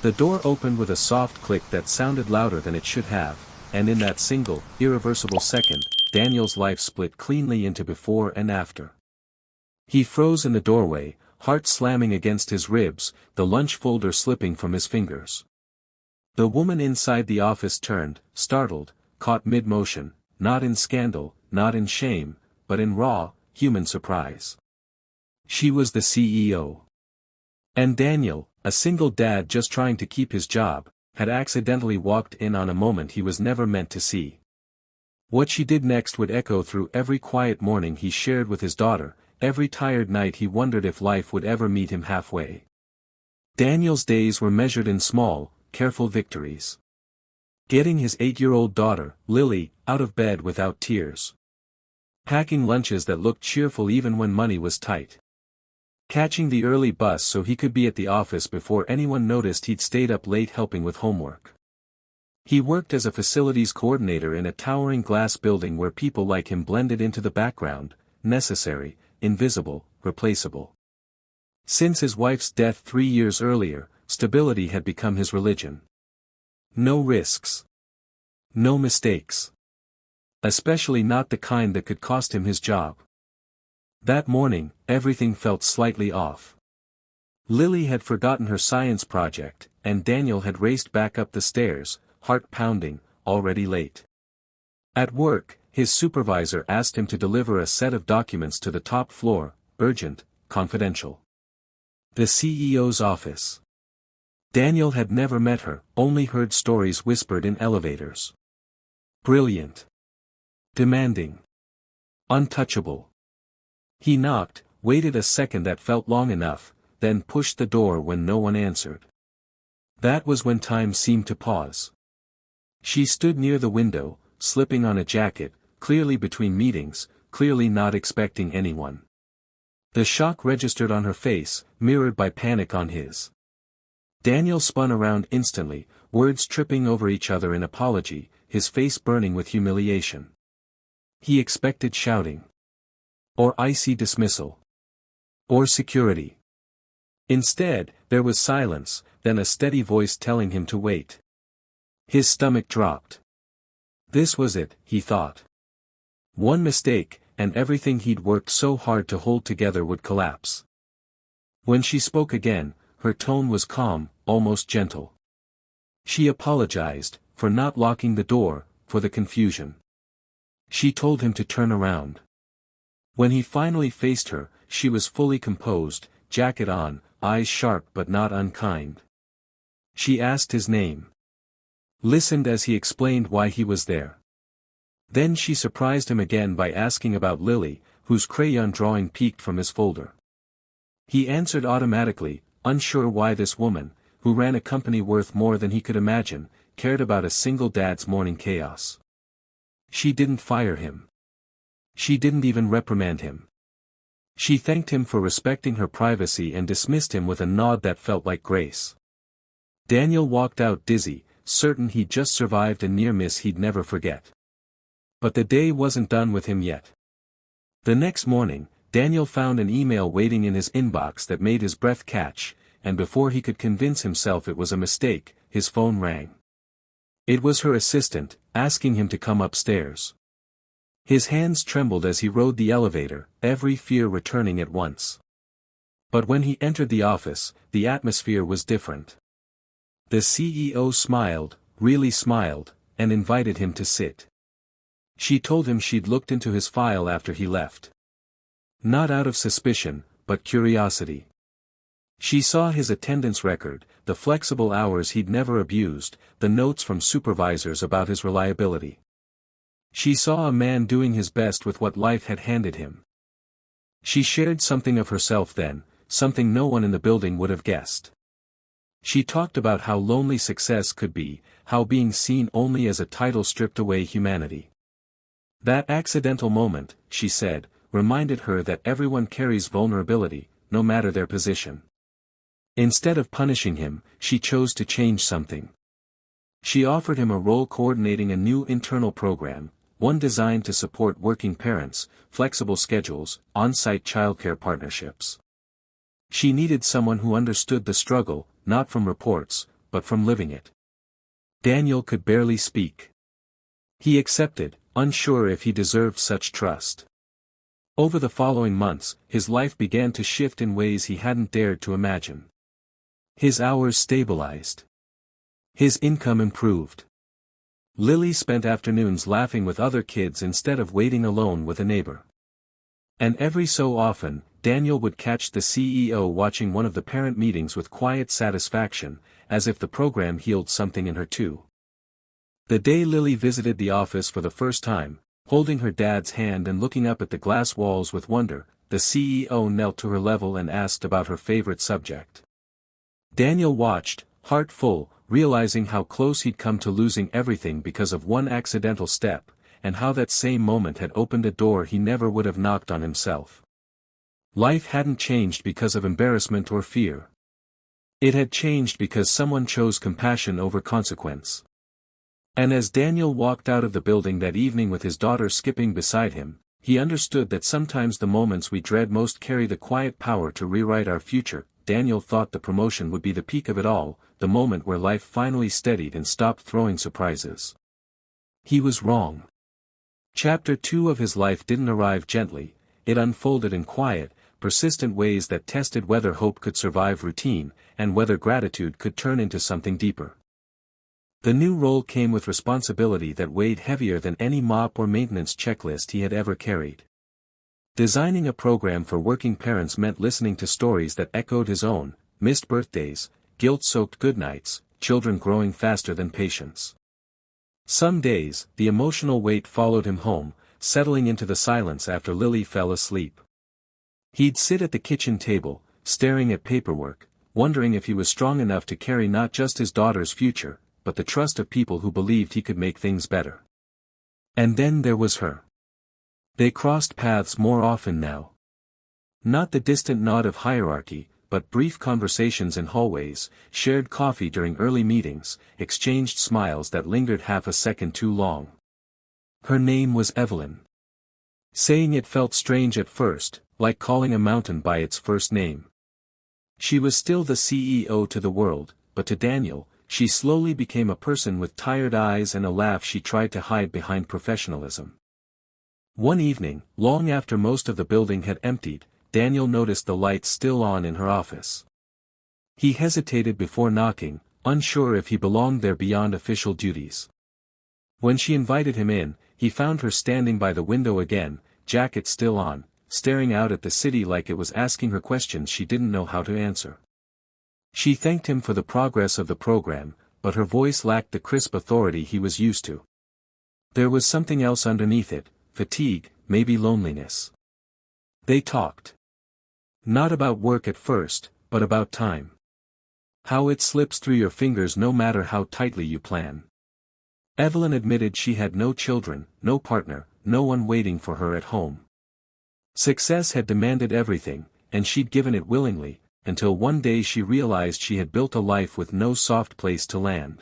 The door opened with a soft click that sounded louder than it should have, and in that single, irreversible second, Daniel's life split cleanly into before and after. He froze in the doorway, heart slamming against his ribs, the lunch folder slipping from his fingers. The woman inside the office turned, startled, caught mid-motion, not in scandal, not in shame, but in raw, human surprise. She was the CEO. And Daniel, a single dad just trying to keep his job, had accidentally walked in on a moment he was never meant to see. What she did next would echo through every quiet morning he shared with his daughter, every tired night he wondered if life would ever meet him halfway. Daniel's days were measured in small, careful victories. Getting his 8-year-old daughter, Lily, out of bed without tears. Packing lunches that looked cheerful even when money was tight. Catching the early bus so he could be at the office before anyone noticed he'd stayed up late helping with homework. He worked as a facilities coordinator in a towering glass building where people like him blended into the background, necessary, invisible, replaceable. Since his wife's death 3 years earlier, stability had become his religion. No risks. No mistakes. Especially not the kind that could cost him his job. That morning, everything felt slightly off. Lily had forgotten her science project, and Daniel had raced back up the stairs, heart pounding, already late. At work, his supervisor asked him to deliver a set of documents to the top floor, urgent, confidential. The CEO's office. Daniel had never met her, only heard stories whispered in elevators. Brilliant. Demanding. Untouchable. He knocked, waited a second that felt long enough, then pushed the door when no one answered. That was when time seemed to pause. She stood near the window, slipping on a jacket, clearly between meetings, clearly not expecting anyone. The shock registered on her face, mirrored by panic on his. Daniel spun around instantly, words tripping over each other in apology, his face burning with humiliation. He expected shouting. Or icy dismissal. Or security. Instead, there was silence, then a steady voice telling him to wait. His stomach dropped. This was it, he thought. One mistake, and everything he'd worked so hard to hold together would collapse. When she spoke again, her tone was calm, almost gentle. She apologized, for not locking the door, for the confusion. She told him to turn around. When he finally faced her, she was fully composed, jacket on, eyes sharp but not unkind. She asked his name. Listened as he explained why he was there. Then she surprised him again by asking about Lily, whose crayon drawing peeked from his folder. He answered automatically, unsure why this woman, who ran a company worth more than he could imagine, cared about a single dad's morning chaos. She didn't fire him. She didn't even reprimand him. She thanked him for respecting her privacy and dismissed him with a nod that felt like grace. Daniel walked out dizzy, certain he'd just survived a near miss he'd never forget. But the day wasn't done with him yet. The next morning, Daniel found an email waiting in his inbox that made his breath catch, and before he could convince himself it was a mistake, his phone rang. It was her assistant, asking him to come upstairs. His hands trembled as he rode the elevator, every fear returning at once. But when he entered the office, the atmosphere was different. The CEO smiled, really smiled, and invited him to sit. She told him she'd looked into his file after he left. Not out of suspicion, but curiosity. She saw his attendance record, the flexible hours he'd never abused, the notes from supervisors about his reliability. She saw a man doing his best with what life had handed him. She shared something of herself then, something no one in the building would have guessed. She talked about how lonely success could be, how being seen only as a title stripped away humanity. That accidental moment, she said, reminded her that everyone carries vulnerability, no matter their position. Instead of punishing him, she chose to change something. She offered him a role coordinating a new internal program, one designed to support working parents, flexible schedules, on-site childcare partnerships. She needed someone who understood the struggle, not from reports, but from living it. Daniel could barely speak. He accepted, unsure if he deserved such trust. Over the following months, his life began to shift in ways he hadn't dared to imagine. His hours stabilized. His income improved. Lily spent afternoons laughing with other kids instead of waiting alone with a neighbor. And every so often, Daniel would catch the CEO watching one of the parent meetings with quiet satisfaction, as if the program healed something in her too. The day Lily visited the office for the first time, holding her dad's hand and looking up at the glass walls with wonder, the CEO knelt to her level and asked about her favorite subject. Daniel watched, heart full, realizing how close he'd come to losing everything because of one accidental step, and how that same moment had opened a door he never would have knocked on himself. Life hadn't changed because of embarrassment or fear. It had changed because someone chose compassion over consequence. And as Daniel walked out of the building that evening with his daughter skipping beside him, he understood that sometimes the moments we dread most carry the quiet power to rewrite our future. Daniel thought the promotion would be the peak of it all, the moment where life finally steadied and stopped throwing surprises. He was wrong. Chapter 2 of his life didn't arrive gently, it unfolded in quiet, persistent ways that tested whether hope could survive routine, and whether gratitude could turn into something deeper. The new role came with responsibility that weighed heavier than any mop or maintenance checklist he had ever carried. Designing a program for working parents meant listening to stories that echoed his own: missed birthdays, guilt-soaked goodnights, children growing faster than patience. Some days, the emotional weight followed him home, settling into the silence after Lily fell asleep. He'd sit at the kitchen table, staring at paperwork, wondering if he was strong enough to carry not just his daughter's future, but the trust of people who believed he could make things better. And then there was her. They crossed paths more often now. Not the distant nod of hierarchy, but brief conversations in hallways, shared coffee during early meetings, exchanged smiles that lingered half a second too long. Her name was Evelyn. Saying it felt strange at first, like calling a mountain by its first name. She was still the CEO to the world, but to Daniel, she slowly became a person with tired eyes and a laugh she tried to hide behind professionalism. One evening, long after most of the building had emptied, Daniel noticed the lights still on in her office. He hesitated before knocking, unsure if he belonged there beyond official duties. When she invited him in, he found her standing by the window again, jacket still on, staring out at the city like it was asking her questions she didn't know how to answer. She thanked him for the progress of the program, but her voice lacked the crisp authority he was used to. There was something else underneath it: fatigue, maybe loneliness. They talked. Not about work at first, but about time. How it slips through your fingers no matter how tightly you plan. Evelyn admitted she had no children, no partner, no one waiting for her at home. Success had demanded everything, and she'd given it willingly, until one day she realized she had built a life with no soft place to land.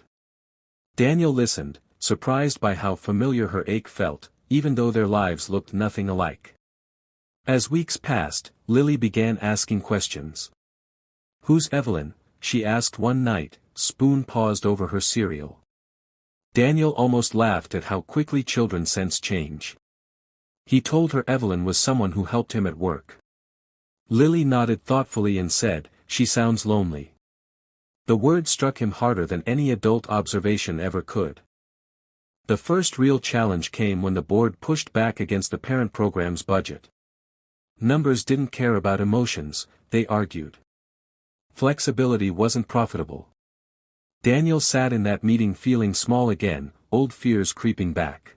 Daniel listened, surprised by how familiar her ache felt, even though their lives looked nothing alike. As weeks passed, Lily began asking questions. "Who's Evelyn?" she asked one night, spoon paused over her cereal. Daniel almost laughed at how quickly children sense change. He told her Evelyn was someone who helped him at work. Lily nodded thoughtfully and said, "She sounds lonely." The word struck him harder than any adult observation ever could. The first real challenge came when the board pushed back against the parent program's budget. Numbers didn't care about emotions, they argued. Flexibility wasn't profitable. Daniel sat in that meeting feeling small again, old fears creeping back.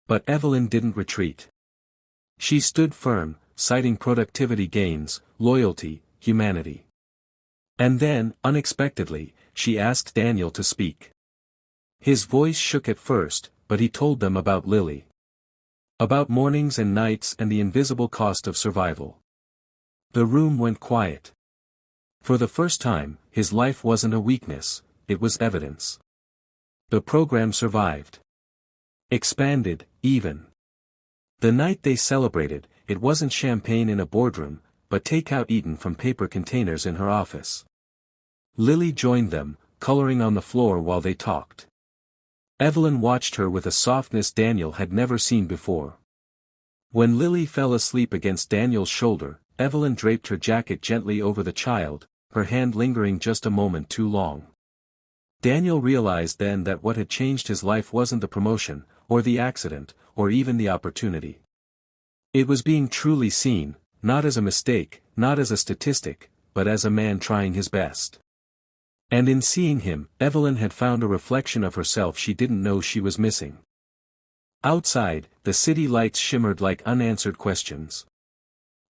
But Evelyn didn't retreat. She stood firm, citing productivity gains, loyalty, humanity. And then, unexpectedly, she asked Daniel to speak. His voice shook at first, but he told them about Lily. About mornings and nights and the invisible cost of survival. The room went quiet. For the first time, his life wasn't a weakness, it was evidence. The program survived. Expanded, even. The night they celebrated, it wasn't champagne in a boardroom, but takeout eaten from paper containers in her office. Lily joined them, coloring on the floor while they talked. Evelyn watched her with a softness Daniel had never seen before. When Lily fell asleep against Daniel's shoulder, Evelyn draped her jacket gently over the child, her hand lingering just a moment too long. Daniel realized then that what had changed his life wasn't the promotion, or the accident, or even the opportunity. It was being truly seen, not as a mistake, not as a statistic, but as a man trying his best. And in seeing him, Evelyn had found a reflection of herself she didn't know she was missing. Outside, the city lights shimmered like unanswered questions.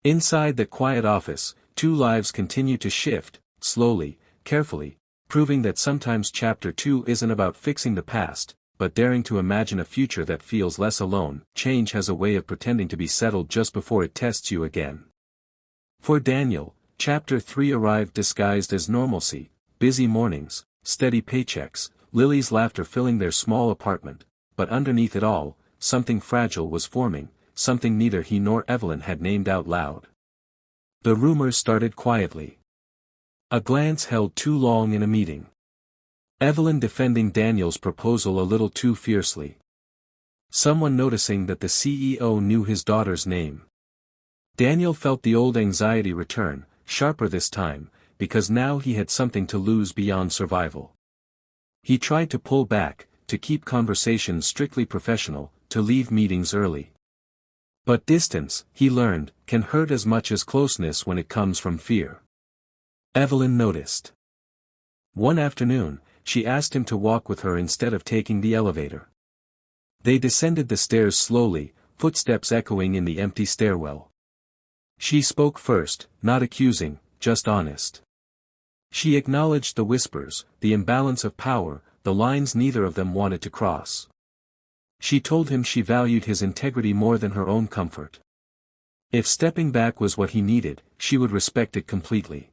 Inside the quiet office, two lives continued to shift, slowly, carefully, proving that sometimes Chapter 2 isn't about fixing the past, but daring to imagine a future that feels less alone. Change has a way of pretending to be settled just before it tests you again. For Daniel, Chapter 3 arrived disguised as normalcy, busy mornings, steady paychecks, Lily's laughter filling their small apartment, but underneath it all, something fragile was forming, something neither he nor Evelyn had named out loud. The rumors started quietly. A glance held too long in a meeting. Evelyn defending Daniel's proposal a little too fiercely. Someone noticing that the CEO knew his daughter's name. Daniel felt the old anxiety return, sharper this time, because now he had something to lose beyond survival. He tried to pull back, to keep conversations strictly professional, to leave meetings early. But distance, he learned, can hurt as much as closeness when it comes from fear. Evelyn noticed. One afternoon, she asked him to walk with her instead of taking the elevator. They descended the stairs slowly, footsteps echoing in the empty stairwell. She spoke first, not accusing, just honest. She acknowledged the whispers, the imbalance of power, the lines neither of them wanted to cross. She told him she valued his integrity more than her own comfort. If stepping back was what he needed, she would respect it completely.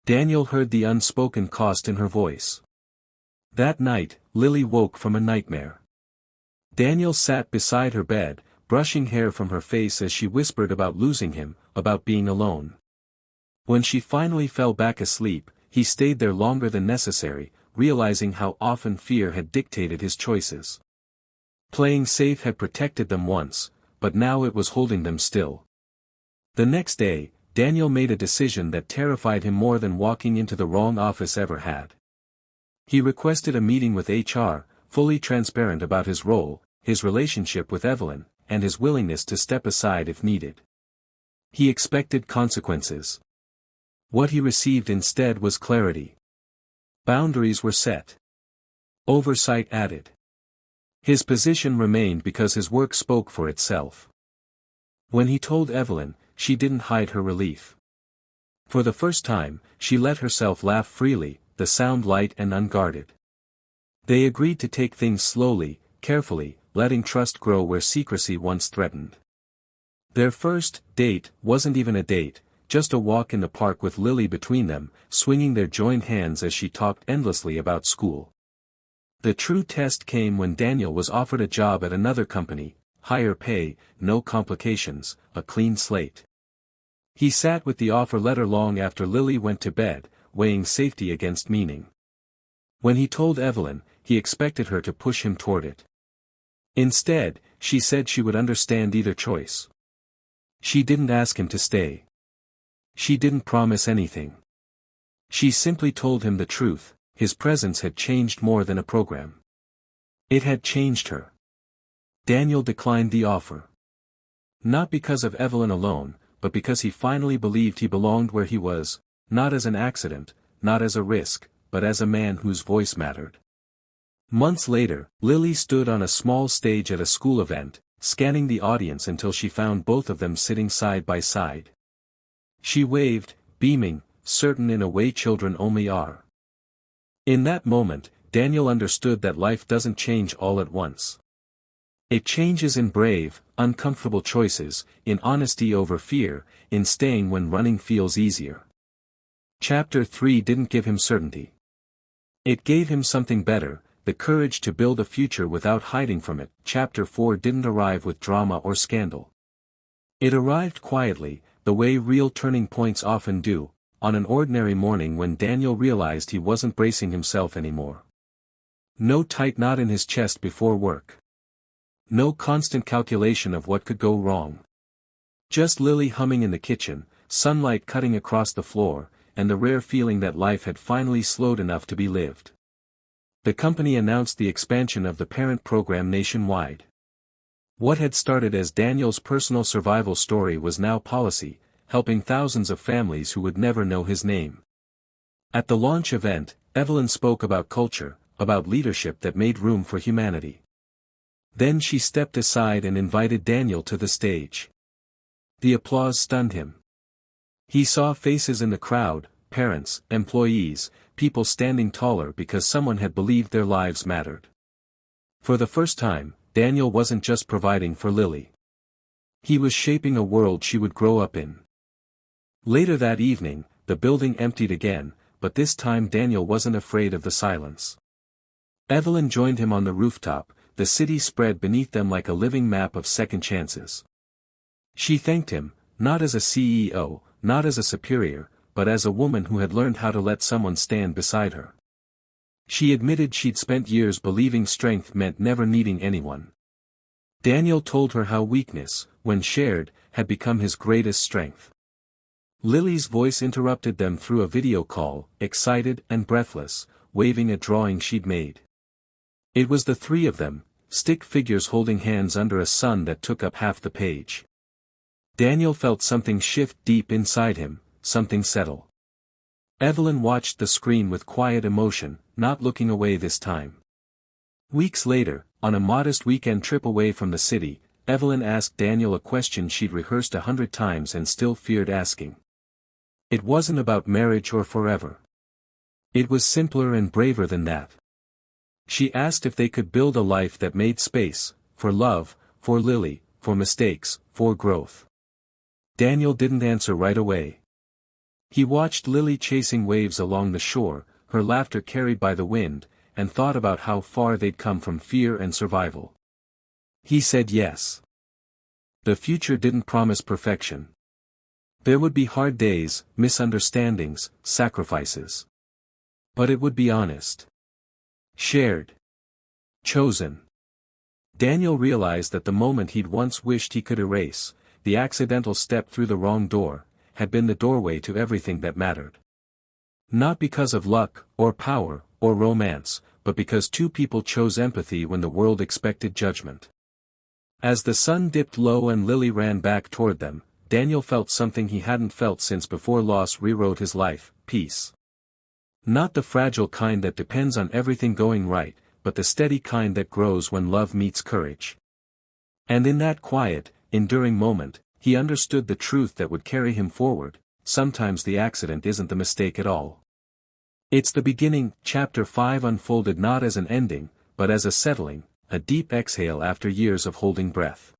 Daniel heard the unspoken cost in her voice. That night, Lily woke from a nightmare. Daniel sat beside her bed, brushing hair from her face as she whispered about losing him, about being alone. When she finally fell back asleep, he stayed there longer than necessary, realizing how often fear had dictated his choices. Playing safe had protected them once, but now it was holding them still. The next day, Daniel made a decision that terrified him more than walking into the wrong office ever had. He requested a meeting with HR, fully transparent about his role, his relationship with Evelyn, and his willingness to step aside if needed. He expected consequences. What he received instead was clarity. Boundaries were set. Oversight added. His position remained because his work spoke for itself. When he told Evelyn, she didn't hide her relief. For the first time, she let herself laugh freely, the sound light and unguarded. They agreed to take things slowly, carefully, letting trust grow where secrecy once threatened. Their first date wasn't even a date, just a walk in the park with Lily between them, swinging their joined hands as she talked endlessly about school. The true test came when Daniel was offered a job at another company, higher pay, no complications, a clean slate. He sat with the offer letter long after Lily went to bed, weighing safety against meaning. When he told Evelyn, he expected her to push him toward it. Instead, she said she would understand either choice. She didn't ask him to stay. She didn't promise anything. She simply told him the truth. His presence had changed more than a program. It had changed her. Daniel declined the offer. Not because of Evelyn alone, but because he finally believed he belonged where he was, not as an accident, not as a risk, but as a man whose voice mattered. Months later, Lily stood on a small stage at a school event, scanning the audience until she found both of them sitting side by side. She waved, beaming, certain in a way children only are. In that moment, Daniel understood that life doesn't change all at once. It changes in brave, uncomfortable choices, in honesty over fear, in staying when running feels easier. Chapter 3 didn't give him certainty. It gave him something better, the courage to build a future without hiding from it. Chapter 4 didn't arrive with drama or scandal. It arrived quietly, the way real turning points often do, on an ordinary morning when Daniel realized he wasn't bracing himself anymore. No tight knot in his chest before work. No constant calculation of what could go wrong. Just Lily humming in the kitchen, sunlight cutting across the floor, and the rare feeling that life had finally slowed enough to be lived. The company announced the expansion of the parent program nationwide. What had started as Daniel's personal survival story was now policy, helping thousands of families who would never know his name. At the launch event, Evelyn spoke about culture, about leadership that made room for humanity. Then she stepped aside and invited Daniel to the stage. The applause stunned him. He saw faces in the crowd, parents, employees, people standing taller because someone had believed their lives mattered. For the first time, Daniel wasn't just providing for Lily. He was shaping a world she would grow up in. Later that evening, the building emptied again, but this time Daniel wasn't afraid of the silence. Evelyn joined him on the rooftop, the city spread beneath them like a living map of second chances. She thanked him, not as a CEO, not as a superior, but as a woman who had learned how to let someone stand beside her. She admitted she'd spent years believing strength meant never needing anyone. Daniel told her how weakness, when shared, had become his greatest strength. Lily's voice interrupted them through a video call, excited and breathless, waving a drawing she'd made. It was the three of them, stick figures holding hands under a sun that took up half the page. Daniel felt something shift deep inside him, something settle. Evelyn watched the screen with quiet emotion, not looking away this time. Weeks later, on a modest weekend trip away from the city, Evelyn asked Daniel a question she'd rehearsed 100 times and still feared asking. It wasn't about marriage or forever. It was simpler and braver than that. She asked if they could build a life that made space, for love, for Lily, for mistakes, for growth. Daniel didn't answer right away. He watched Lily chasing waves along the shore, her laughter carried by the wind, and thought about how far they'd come from fear and survival. He said yes. The future didn't promise perfection. There would be hard days, misunderstandings, sacrifices. But it would be honest. Shared. Chosen. Daniel realized that the moment he'd once wished he could erase, the accidental step through the wrong door, had been the doorway to everything that mattered. Not because of luck, or power, or romance, but because two people chose empathy when the world expected judgment. As the sun dipped low and Lily ran back toward them, Daniel felt something he hadn't felt since before loss rewrote his life: peace. Not the fragile kind that depends on everything going right, but the steady kind that grows when love meets courage. And in that quiet, enduring moment, he understood the truth that would carry him forward: sometimes the accident isn't the mistake at all. It's the beginning. Chapter 5 unfolded not as an ending, but as a settling, a deep exhale after years of holding breath.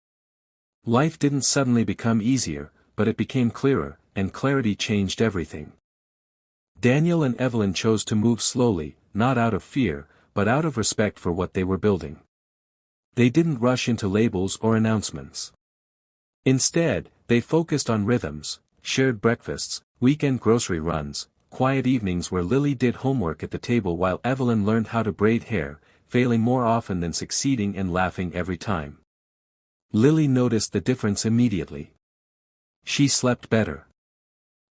Life didn't suddenly become easier, but it became clearer, and clarity changed everything. Daniel and Evelyn chose to move slowly, not out of fear, but out of respect for what they were building. They didn't rush into labels or announcements. Instead, they focused on rhythms, shared breakfasts, weekend grocery runs, quiet evenings where Lily did homework at the table while Evelyn learned how to braid hair, failing more often than succeeding and laughing every time. Lily noticed the difference immediately. She slept better.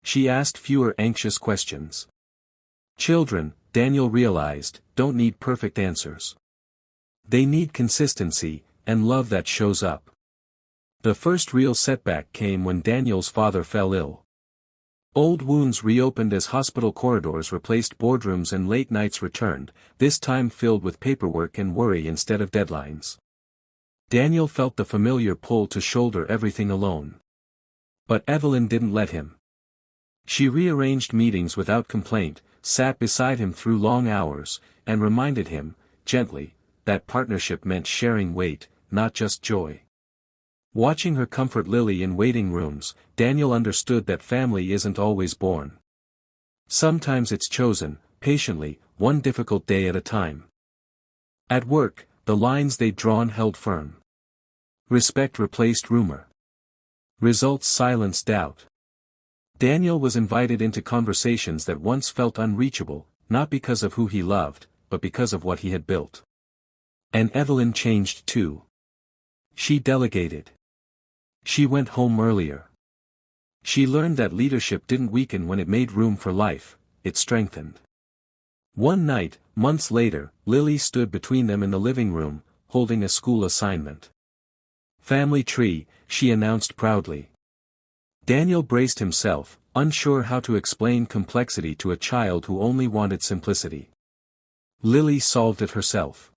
She asked fewer anxious questions. Children, Daniel realized, don't need perfect answers. They need consistency, and love that shows up. The first real setback came when Daniel's father fell ill. Old wounds reopened as hospital corridors replaced boardrooms and late nights returned, this time filled with paperwork and worry instead of deadlines. Daniel felt the familiar pull to shoulder everything alone. But Evelyn didn't let him. She rearranged meetings without complaint, sat beside him through long hours, and reminded him, gently, that partnership meant sharing weight, not just joy. Watching her comfort Lily in waiting rooms, Daniel understood that family isn't always born. Sometimes it's chosen, patiently, one difficult day at a time. At work, the lines they'd drawn held firm. Respect replaced rumor. Results silenced doubt. Daniel was invited into conversations that once felt unreachable, not because of who he loved, but because of what he had built. And Evelyn changed too. She delegated. She went home earlier. She learned that leadership didn't weaken when it made room for life, it strengthened. One night, months later, Lily stood between them in the living room, holding a school assignment. "Family tree," she announced proudly. Daniel braced himself, unsure how to explain complexity to a child who only wanted simplicity. Lily solved it herself.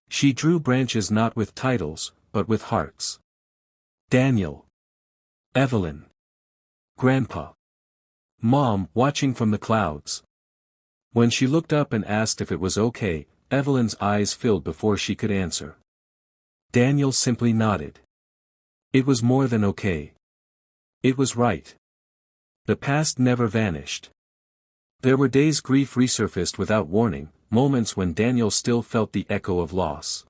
She drew branches not with titles, but with hearts. Daniel. Evelyn. Grandpa. Mom, watching from the clouds. When she looked up and asked if it was okay, Evelyn's eyes filled before she could answer. Daniel simply nodded. It was more than okay. It was right. The past never vanished. There were days grief resurfaced without warning, moments when Daniel still felt the echo of loss.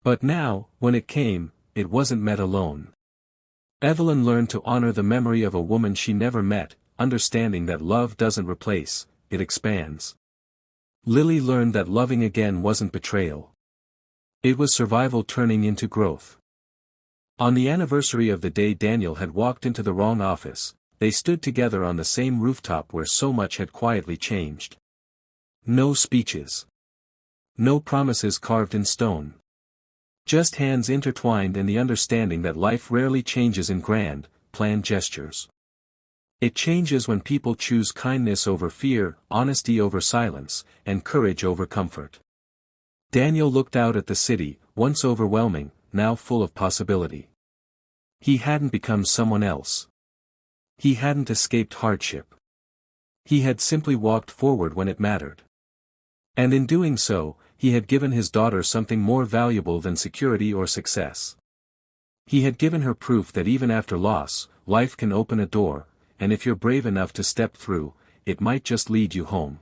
But now, when it came, it wasn't met alone. Evelyn learned to honor the memory of a woman she never met, understanding that love doesn't replace, it expands. Lily learned that loving again wasn't betrayal. It was survival turning into growth. On the anniversary of the day Daniel had walked into the wrong office, they stood together on the same rooftop where so much had quietly changed. No speeches. No promises carved in stone. Just hands intertwined and the understanding that life rarely changes in grand, planned gestures. It changes when people choose kindness over fear, honesty over silence, and courage over comfort. Daniel looked out at the city, once overwhelming, now full of possibility. He hadn't become someone else. He hadn't escaped hardship. He had simply walked forward when it mattered. And in doing so, he had given his daughter something more valuable than security or success. He had given her proof that even after loss, life can open a door, and if you're brave enough to step through, it might just lead you home.